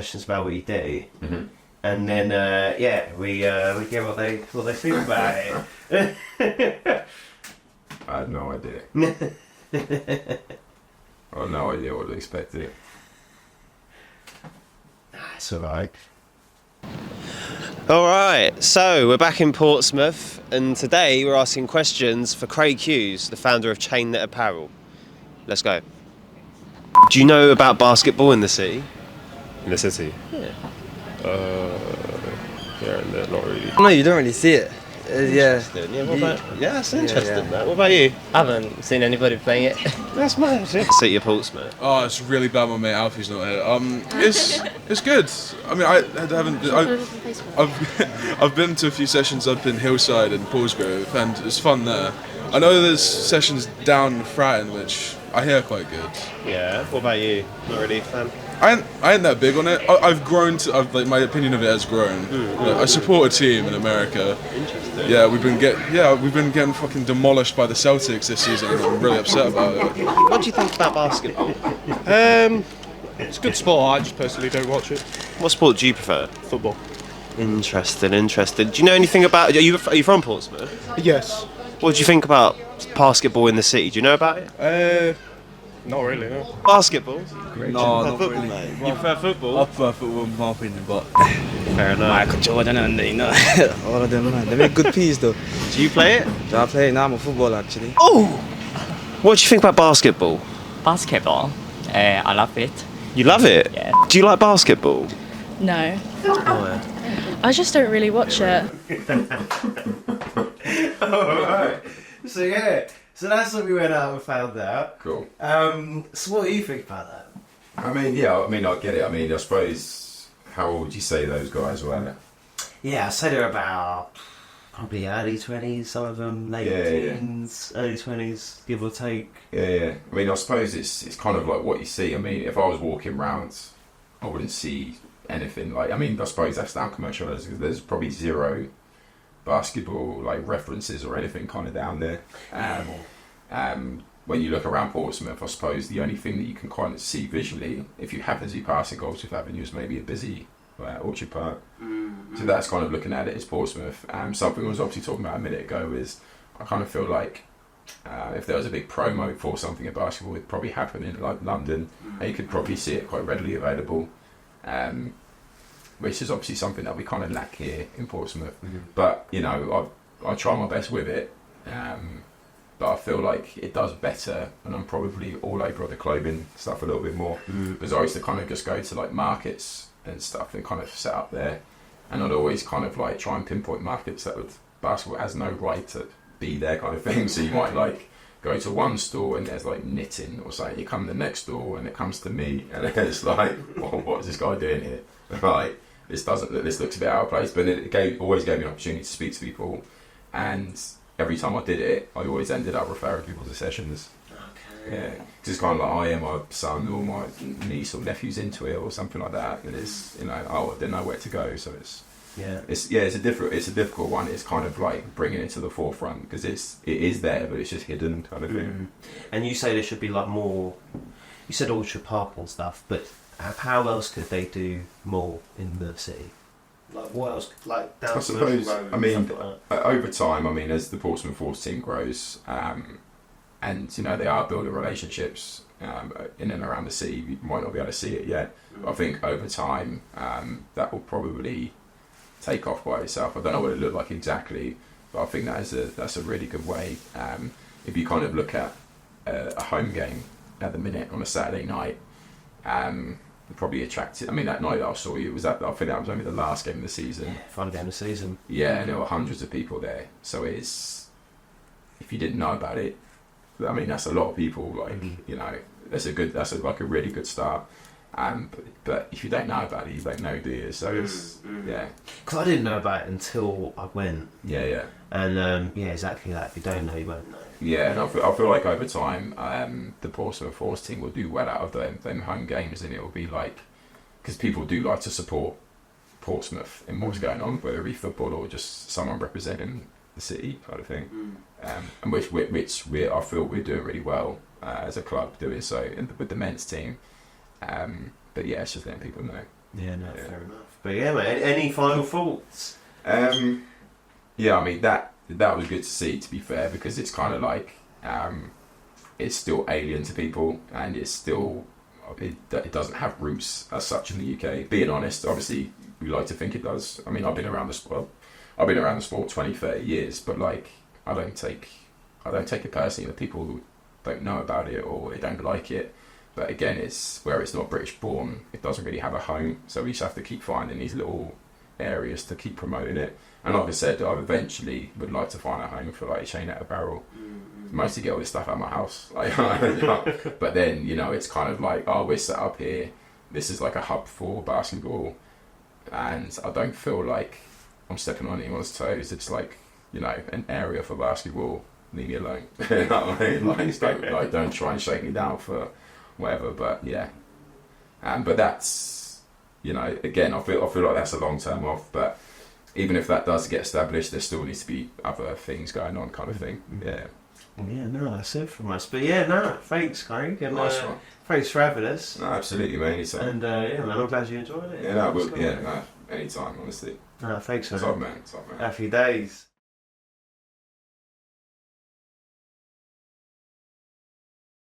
questions about what you do, Mm-hmm. and then we get what they think about it. I had no idea. I had no idea what to expect. It's alright. Alright, so we're back in Portsmouth, and today we're asking questions for Craig Hughes, the founder of Chain Net Apparel. Let's go. Do you know about basketball in the city? In the city? Yeah. Yeah, not really. No, you don't really see it. Yeah. Yeah, what about, that's interesting, that. What about you? I haven't seen anybody playing it. That's mad. City of Portsmouth. Oh, it's really bad. My mate Alfie's not here. It's good. I mean, I haven't. I've been to a few sessions up in Hillside and Paulsgrove, and it's fun there. I know there's sessions down in Fratton, which I hear quite good. Yeah. What about you? Not really a fan. I ain't that big on it. I've grown to. My opinion of it has grown. I support a team in America. Interesting. Yeah, we've been getting fucking demolished by the Celtics this season, and I'm really upset about it. What do you think about basketball? It's a good sport. I just personally don't watch it. What sport do you prefer? Football. Interesting. Do you know anything about? Are you from Portsmouth? Yes. What do you think about basketball in the city? Do you know about it? Not really, no. Basketball? No, not football, really. mate. You prefer football? I prefer football in my opinion, but Fair enough. Michael Jordan and all of them, man. They make good piece though. Do you play it? Do I play? Now I'm a footballer actually. Oh! What do you think about basketball? Basketball, I love it. You love it? Yeah. Do you like basketball? No, Oh, I just don't really watch it. Alright. So that's what we went out and found out. Cool. So what do you think about that? I mean, I get it. I mean, I suppose, how old would you say those guys were? Yeah, I'd say they're about probably early 20s, some of them late teens, early 20s, give or take. Yeah. I mean, I suppose it's kind of like what you see. I mean, if I was walking around, I wouldn't see anything like. I mean, I suppose that's down commercialised because there's probably zero basketball like references or anything kind of down there. When you look around Portsmouth, I suppose the only thing that you can kind of see visually, if you happen to be passing Goldsmith Avenue, is maybe a busy Orchard Park. So that's kind of looking at it as Portsmouth. Something I was obviously talking about a minute ago is I kind of feel like if there was a big promo for something in basketball, it'd probably happen in like London, and you could probably see it quite readily available. Which is obviously something that we kind of lack here in Portsmouth. But, you know, I try my best with it. But I feel like it does better, and I'm probably all over the clothing stuff a little bit more. Because I used to kind of just go to like markets and stuff and kind of set up there. And I'd always kind of like try and pinpoint markets that basketball has no right to be there kind of thing. So you might like go to one store and there's like knitting or something. You come to the next door and it comes to me, and it's like, well, what is this guy doing here? Like, this looks a bit out of place, but it always gave me an opportunity to speak to people, and every time I did it, I always ended up referring people to sessions. Okay. Yeah, because it's kind of like, my son or my niece or nephew's into it or something like that, and it's, you know, I didn't know where to go, so it's a difficult one. It's kind of like bringing it to the forefront because it is there, but it's just hidden kind of thing. And you say there should be like more. You said Orchard Park and stuff, but how else could they do more in the city? Like what else? Like down I suppose. Road, I mean, like over time. I mean, as the Portsmouth Force team grows, and you know they are building relationships in and around the city. You might not be able to see it yet, but I think over time that will probably take off by itself. I don't know what it looked like exactly, but I think that's a really good way. If you kind of look at a home game at the minute on a Saturday night. Probably attracted. I mean, that night that I saw you I think that was only the last game of the season. Final game of the season. Yeah, and there were hundreds of people there. So if you didn't know about it, I mean, that's a lot of people. Like you know, that's a really good start. But if you don't know about it, you don't know, do you? So it's yeah. Because I didn't know about it until I went. Yeah. And exactly that. If you don't know, you won't know. Yeah, and I feel like over time, the Portsmouth Force team will do well out of them home games, and it will be like, because people do like to support Portsmouth in what's going on, whether it be football or just someone representing the city kind of thing, and which I feel we're doing really well as a club doing so with the men's team. But yeah, it's just letting people know. Yeah, no, Yeah. fair enough. But yeah, mate, any final thoughts? Yeah, I mean that was good to see. To be fair, because it's kind of like it's still alien to people, and it's still it doesn't have roots as such in the UK. Being honest, obviously we like to think it does. I mean, I've been around the sport 20, 30 years, but like I don't take it personally that people don't know about it or they don't like it. But again, it's where it's not British born, it doesn't really have a home. So we just have to keep finding these little areas to keep promoting it. And like I said, I eventually would like to find a home for like Chain at Apparel. Mostly get all this stuff out of my house. Like, but then, you know, it's kind of like, oh, we're set up here. This is like a hub for basketball. And I don't feel like I'm stepping on anyone's toes. It's like, you know, an area for basketball. Leave me alone. You know what I mean? Like, don't try and shake me down for whatever. But yeah. But that's, you know, again, I feel like that's a long term off. But even if that does get established, there still needs to be other things going on, kind of thing. Yeah. Yeah, no, that's it from us. But yeah, no, thanks, Craig. And, Nice one. thanks for having us. No, absolutely, mate. Anytime. And yeah, man, I'm glad you enjoyed it. Yeah, no, anytime, honestly. No, thanks, It's man. up, man. It's up, man. Happy days.